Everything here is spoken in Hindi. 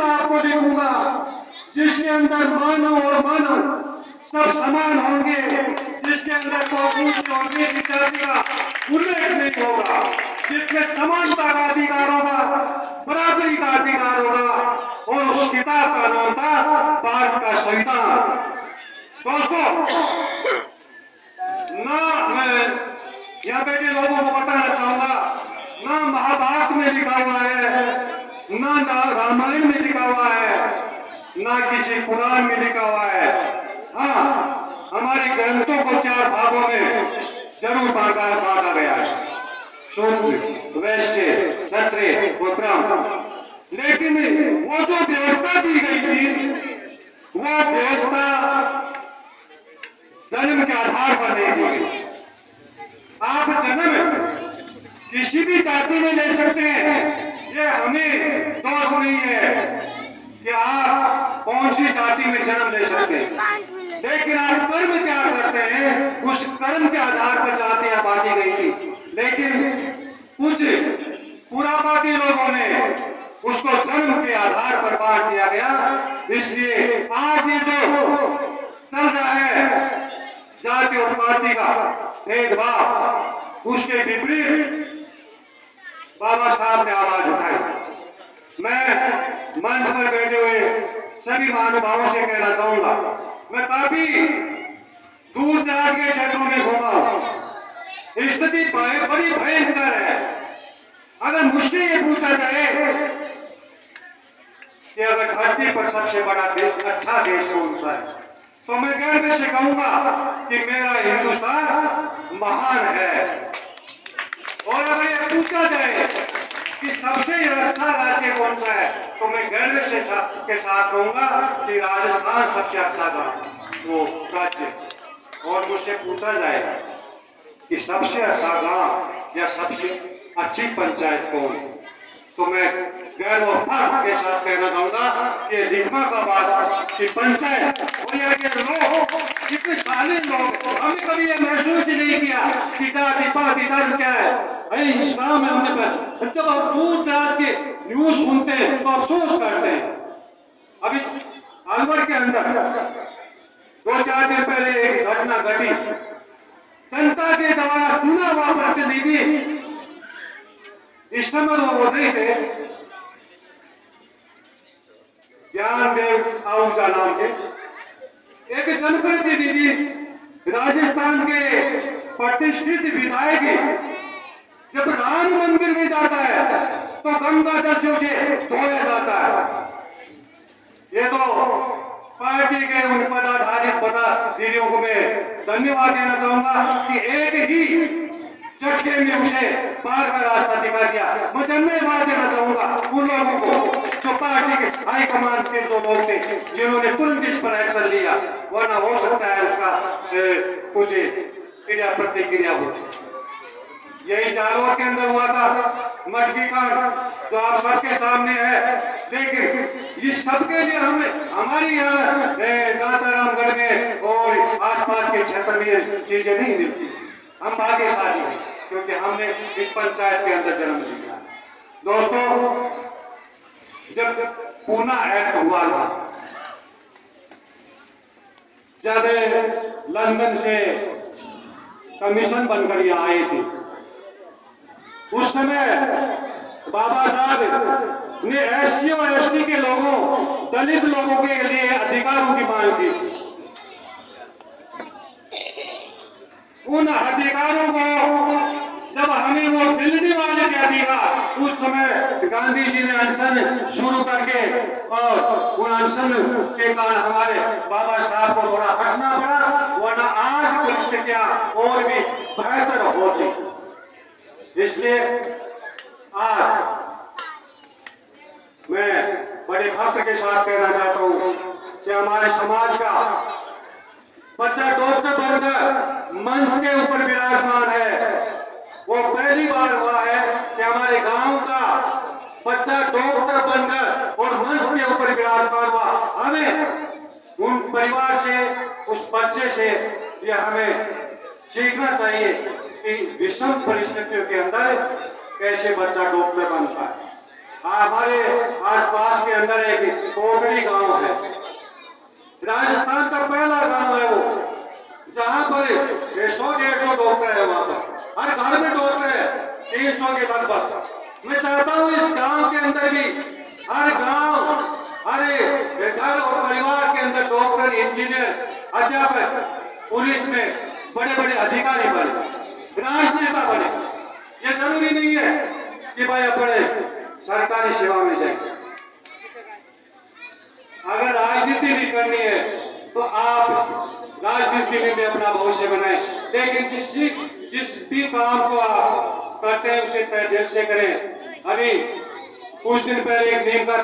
गीता आपको दिखूंगा जिसके अंदर मानव और मानव सब समान होंगे, जिसके अंदर कोई ऊंच और नीच जाति का उल्लेख नहीं होगा, जिसमें समानता का अधिकार होगा, बराबरी का अधिकार होगा। और उस किताब का नाम था भारत का संविधान। दोस्तों, ना मैं यहाँ बैठे लोगों को बताना चाहूंगा, ना महाभारत में लिखा हुआ है, ना रामायण में लिखा हुआ है, ना किसी पुराण में लिखा हुआ है। हाँ, हमारे ग्रंथों को 4 भागों में जरूर बांटा गया है, शूद्र, वैश्य, क्षत्रिय और ब्राह्मण। लेकिन वो जो व्यवस्था दी गई थी, वो व्यवस्था जन्म के आधार पर नहीं दी गई। आप जन्म किसी भी जाति में ले सकते हैं, ये हमें दोष नहीं है कि आप कौन सी जाति में जन्म ले सकते हैं, लेकिन आप कर्म क्या करते हैं, उस कर्म के आधार पर जातियां बांटी गई थी। लेकिन कुछ पुरापाती लोगों ने उसको जन्म के आधार पर बांट दिया गया। इसलिए आज ये जो चल रहा है जाति और पार्टी का भेदभाव, उसके विपरीत बाबा साहब ने आवाज उठाई। मैं मंच पर बैठे हुए सभी महानुभावों से कहना चाहूंगा, मैं काफी दूर दराज के क्षेत्रों में घूमा हूं, स्थिति बड़ी भयंकर है। अगर मुझसे ये पूछा जाए कि अगर धरती पर सबसे बड़ा देश, अच्छा देश कौन सा है, तो मैं गर्व से कहूंगा कि मेरा हिंदुस्तान महान है। और अगर ये पूछा जाए कि सबसे अच्छा राज्य कौन सा है, तो मैं गर्व से के साथ कहूंगा कि राजस्थान सबसे अच्छा वो राज्य। और मुझसे पूछा जाए कि सबसे अच्छा गांव या सबसे अच्छी पंचायत कौन, तो मैं गर्व और फख्र के साथ कहना चाहूंगा कि दिखमा का बात कि पंचायत और यहाँ के लोग कितने साले लोग, हमने कभी ये महसूस ही नहीं किया कि जाति पाति धर्म क्या है। भाई इस्लाम है हमने पर, जब आप दूर दराज के न्यूज सुनते हैं तो अफसोस करते हैं। अभी अलवर के अंदर 2-4 दिन पहले एक घटना घटी, जनता के द्वारा चुना हुआ प्रतिनिधि, इस समय वो नहीं थे, ज्ञानदेव आहूजा नाम के एक जनप्रतिनिधि, राजस्थान के प्रतिष्ठित विधायक जब राम मंदिर में जाता है तो गंगा जल से उसे धोया जाता है। ये तो पार्टी के उन पदाधिकारियों को मैं धन्यवाद देना चाहूंगा कि एक ही झटके में उसे पार का रास्ता दिखा दिया। मैं धन्यवाद देना चाहूंगा उन लोगों को जो पार्टी के हाईकमान के जो लोग थे, जिन्होंने तुरंत इस पर एक्शन लिया, वरना हो सकता है उसका कुछ क्रिया प्रतिक्रिया होती। यही जालौर के अंदर हुआ था मटकी कांड, जो आप सबके सामने है। लेकिन इस सबके लिए हमें हमारी यहाँ दातारामगढ़ में और आसपास के क्षेत्र में चीजें नहीं मिलती। हम भाग्यशाली हैं क्योंकि हमने इस पंचायत के अंदर जन्म लिया। दोस्तों, जब पूना एक्ट हुआ था, जब लंदन से कमीशन बनकर यहाँ आई थी, उस समय बाबा साहब ने एससी और एसटी के लोगों, दलित लोगों के लिए अधिकारों की मांग की। उन अधिकारों को जब हमें वो मिलने वाले के अधिकार, उस समय गांधी जी ने अनशन शुरू करके, और उन अनशन के कारण हमारे बाबा साहब को थोड़ा हटना पड़ा, वरना आज परिस्थितियां और भी बेहतर होती। इसलिए आज मैं बड़े फख्र के साथ कहना चाहता हूं कि हमारे समाज का बच्चा डॉक्टर बनकर मंच के ऊपर विराजमान है। वो पहली बार हुआ है कि हमारे गांव का बच्चा डॉक्टर बनकर और मंच के ऊपर विराजमान हुआ। हमें उन परिवार से, उस बच्चे से ये हमें सीखना चाहिए कि विषम परिस्थितियों के अंदर कैसे बच्चा डॉक्टर बनता है। हमारे आसपास के अंदर एक कोटड़ी गांव है। राजस्थान का पहला गांव है वो, जहां पर 100-150 डॉक्टर है। वहां पर हर घर में डॉक्टर है, 300 के लगभग। मैं चाहता हूं इस गांव के अंदर भी हर गांव, हर घर और परिवार के अंदर डॉक्टर, इंजीनियर, अध्यापक, पुलिस में बड़े बड़े अधिकारी बने, राजनेता बने। ये जरूरी नहीं है कि भाई अपने सरकारी सेवा में जाए। अगर राजनीति भी करनी है तो आप राजनीति में भी अपना भविष्य बनाएं, लेकिन जिस भी काम को आप करते हैं उसे तय दिल से करें। अभी कुछ दिन पहले एक नीम का